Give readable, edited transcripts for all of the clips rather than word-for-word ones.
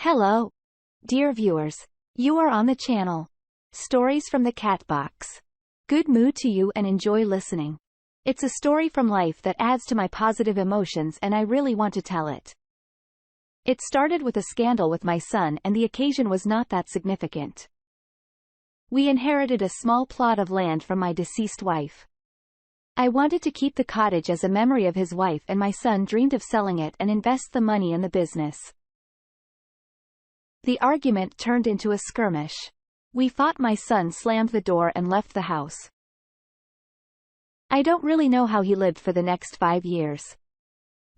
Hello, dear viewers. You are on the channel Stories from the Cat Box. Good mood to you and enjoy listening. It's a story from life that adds to my positive emotions and I really want to tell it. It started with a scandal with my son and the occasion was not that significant. We inherited a small plot of land from my deceased wife. I wanted to keep the cottage as a memory of his wife and my son dreamed of selling it and invest the money in the business. The argument turned into a skirmish. We fought. My son slammed the door and left the house. I don't really know how he lived for the next 5 years.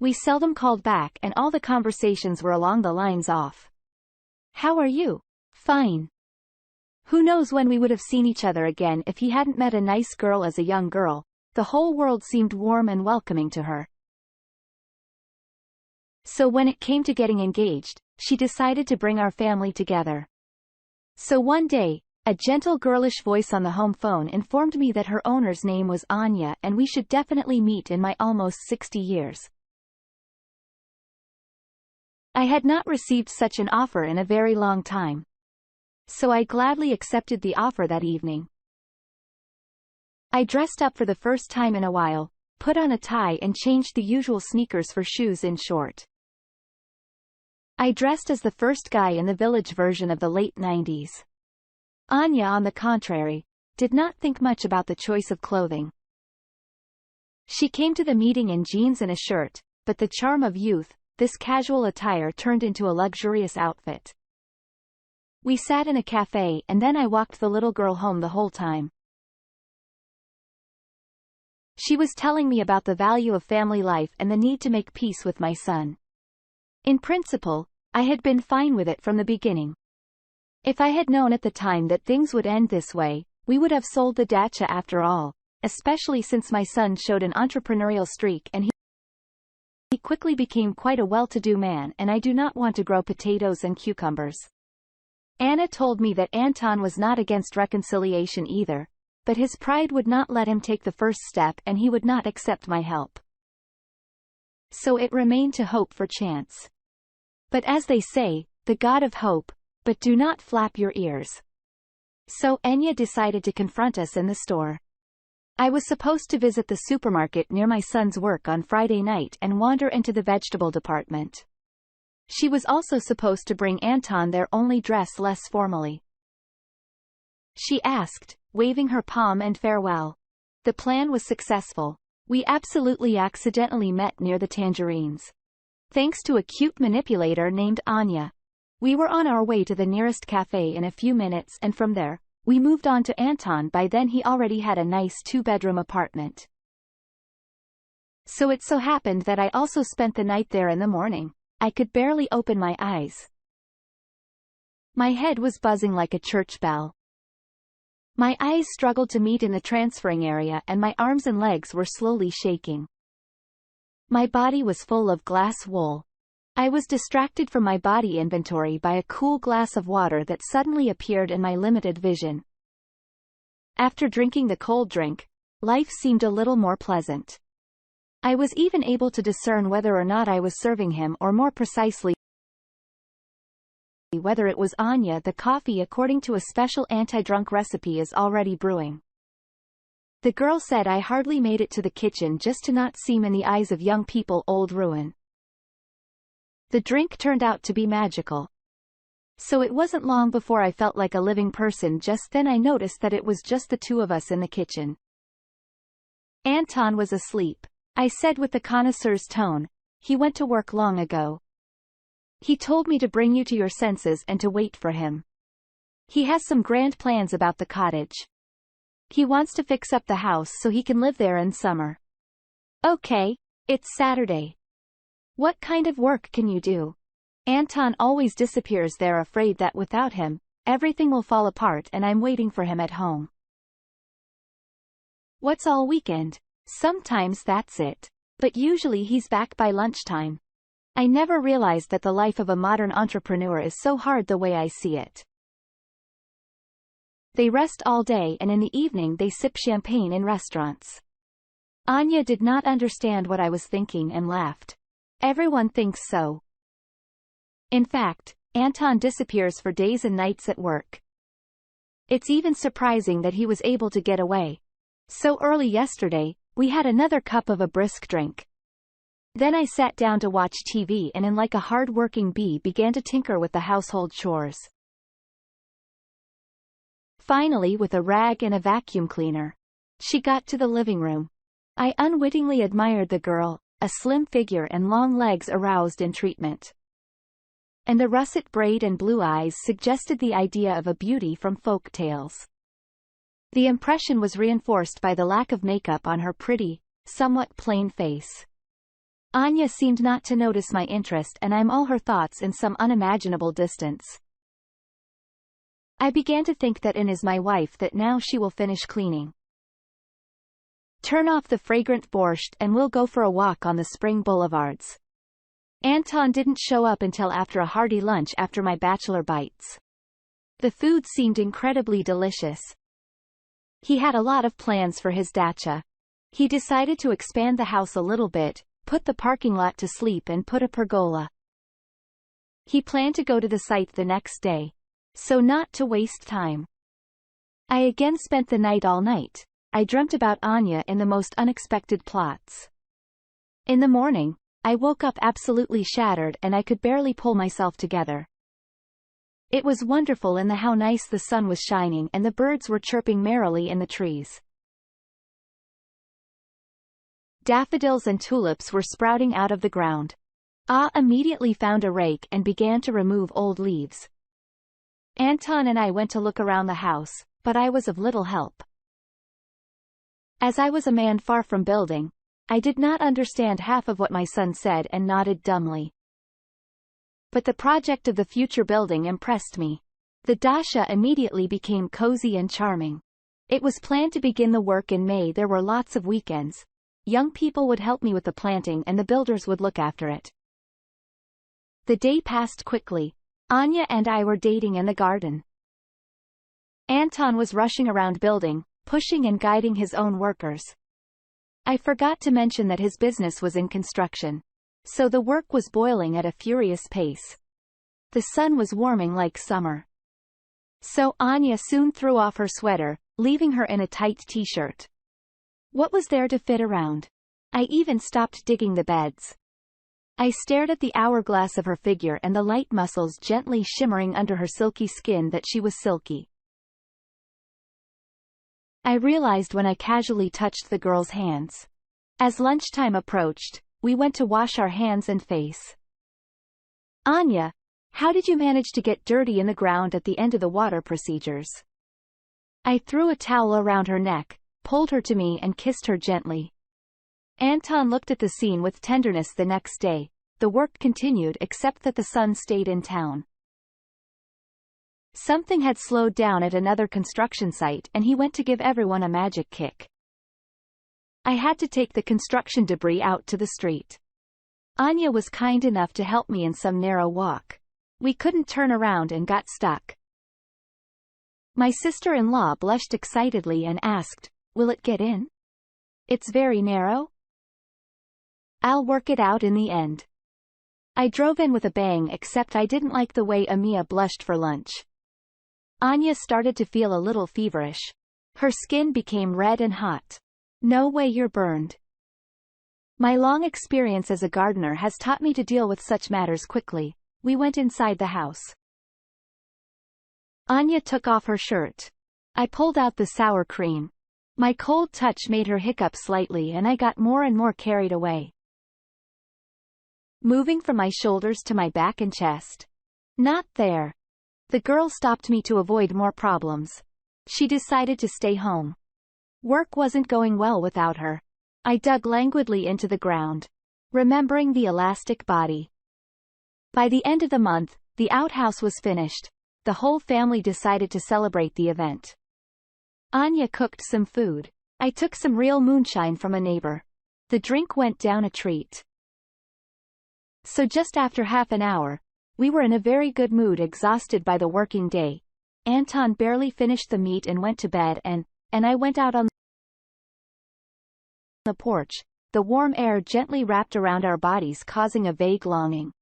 We seldom called back and all the conversations were along the lines of, "How are you?" "Fine." Who knows when we would have seen each other again if he hadn't met a nice girl as a young girl. The whole world seemed warm and welcoming to her. So when it came to getting engaged, she decided to bring our family together. So one day, a gentle girlish voice on the home phone informed me that her owner's name was Anya and we should definitely meet in my almost 60 years. I had not received such an offer in a very long time. So I gladly accepted the offer that evening. I dressed up for the first time in a while, put on a tie and changed the usual sneakers for shoes in short. I dressed as the first guy in the village version of the late 90s. Anya, on the contrary, did not think much about the choice of clothing. She came to the meeting in jeans and a shirt, but the charm of youth, this casual attire turned into a luxurious outfit. We sat in a cafe and then I walked the little girl home the whole time. She was telling me about the value of family life and the need to make peace with my son. In principle, I had been fine with it from the beginning. If I had known at the time that things would end this way, we would have sold the dacha after all, especially since my son showed an entrepreneurial streak and he quickly became quite a well-to-do man and I do not want to grow potatoes and cucumbers. Anna told me that Anton was not against reconciliation either, but his pride would not let him take the first step and he would not accept my help. So it remained to hope for chance. But as they say, the God of hope, but do not flap your ears. So Anya decided to confront us in the store. I was supposed to visit the supermarket near my son's work on Friday night and wander into the vegetable department. She was also supposed to bring Anton there, only dress less formally. She asked, waving her palm in farewell. The plan was successful. We absolutely accidentally met near the tangerines. Thanks to a cute manipulator named Anya. We were on our way to the nearest cafe in a few minutes and from there, we moved on to Anton. By then he already had a nice 2-bedroom apartment. So it so happened that I also spent the night there in the morning. I could barely open my eyes. My head was buzzing like a church bell. My eyes struggled to meet in the transferring area and my arms and legs were slowly shaking. My body was full of glass wool. I was distracted from my body inventory by a cool glass of water that suddenly appeared in my limited vision. After drinking the cold drink, life seemed a little more pleasant. I was even able to discern whether or not I was serving him, or more precisely, whether it was Anya. The coffee, according to a special anti-drunk recipe, is already brewing. The girl said I hardly made it to the kitchen just to not seem in the eyes of young people old ruin. The drink turned out to be magical. So it wasn't long before I felt like a living person. Just then I noticed that it was just the two of us in the kitchen. Anton was asleep. I said with the connoisseur's tone, "He went to work long ago. He told me to bring you to your senses and to wait for him. He has some grand plans about the cottage. He wants to fix up the house so he can live there in summer." "Okay, it's Saturday. What kind of work can you do?" "Anton always disappears there, afraid that without him, everything will fall apart, and I'm waiting for him at home." "What's all weekend?" "Sometimes that's it. But usually he's back by lunchtime." I never realized that the life of a modern entrepreneur is so hard the way I see it. They rest all day and in the evening they sip champagne in restaurants. Anya did not understand what I was thinking and laughed. Everyone thinks so. In fact, Anton disappears for days and nights at work. It's even surprising that he was able to get away. So early yesterday, we had another cup of a brisk drink. Then I sat down to watch TV and like a hard-working bee began to tinker with the household chores. Finally, with a rag and a vacuum cleaner, she got to the living room. I unwittingly admired the girl, a slim figure and long legs aroused in treatment. And the russet braid and blue eyes suggested the idea of a beauty from folk tales. The impression was reinforced by the lack of makeup on her pretty, somewhat plain face. Anya seemed not to notice my interest, and I'm all her thoughts in some unimaginable distance. I began to think that is my wife, that now she will finish cleaning. Turn off the fragrant borscht and we'll go for a walk on the spring boulevards. Anton didn't show up until after a hearty lunch after my bachelor bites. The food seemed incredibly delicious. He had a lot of plans for his dacha. He decided to expand the house a little bit, put the parking lot to sleep and put a pergola. He planned to go to the site the next day, so not to waste time. I again spent the night all night. I dreamt about Anya in the most unexpected plots. In the morning, I woke up absolutely shattered and I could barely pull myself together. It was wonderful in how nice the sun was shining and the birds were chirping merrily in the trees. Daffodils and tulips were sprouting out of the ground. Ah immediately found a rake and began to remove old leaves. Anton and I went to look around the house, but I was of little help. As I was a man far from building, I did not understand half of what my son said and nodded dumbly. But the project of the future building impressed me. The dacha immediately became cozy and charming. It was planned to begin the work in May. There were lots of weekends. Young people would help me with the planting and the builders would look after it. The day passed quickly. Anya and I were dating in the garden. Anton was rushing around building, pushing and guiding his own workers. I forgot to mention that his business was in construction. So the work was boiling at a furious pace. The sun was warming like summer. So Anya soon threw off her sweater, leaving her in a tight t-shirt. What was there to fit around? I even stopped digging the beds. I stared at the hourglass of her figure and the light muscles gently shimmering under her silky skin that she was silky. I realized when I casually touched the girl's hands. As lunchtime approached, we went to wash our hands and face. Anya, how did you manage to get dirty in the ground at the end of the water procedures? I threw a towel around her neck, pulled her to me and kissed her gently. Anton looked at the scene with tenderness. The next day, the work continued except that the son stayed in town. Something had slowed down at another construction site and he went to give everyone a magic kick. I had to take the construction debris out to the street. Anya was kind enough to help me in some narrow walk. We couldn't turn around and got stuck. My sister-in-law blushed excitedly and asked, "Will it get in? It's very narrow?" "I'll work it out in the end." I drove in with a bang, except I didn't like the way Amia blushed for lunch. Anya started to feel a little feverish. Her skin became red and hot. "No way you're burned." My long experience as a gardener has taught me to deal with such matters quickly. We went inside the house. Anya took off her shirt. I pulled out the sour cream. My cold touch made her hiccup slightly and I got more and more carried away. Moving from my shoulders to my back and chest. Not there. The girl stopped me to avoid more problems. She decided to stay home. Work wasn't going well without her. I dug languidly into the ground, remembering the elastic body. By the end of the month, the outhouse was finished. The whole family decided to celebrate the event. Anya cooked some food. I took some real moonshine from a neighbor. The drink went down a treat. So just after half an hour, we were in a very good mood, exhausted by the working day. Anton barely finished the meat and went to bed and I went out on the porch. The warm air gently wrapped around our bodies, causing a vague longing.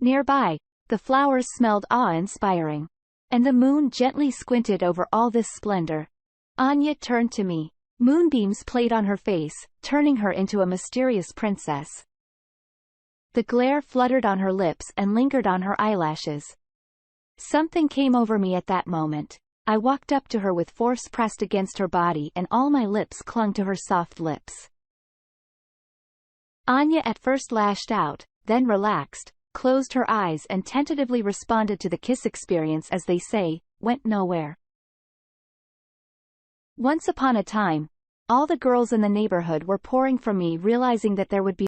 Nearby, The flowers smelled awe-inspiring. And the moon gently squinted over all this splendor. Anya turned to me. Moonbeams played on her face, turning her into a mysterious princess. The glare fluttered on her lips and lingered on her eyelashes. Something came over me at that moment. I walked up to her with force pressed against her body and all my lips clung to her soft lips. Anya at first lashed out, then relaxed, closed her eyes and tentatively responded to the kiss experience, as they say, went nowhere. Once upon a time, all the girls in the neighborhood were pouring from me, realizing that there would be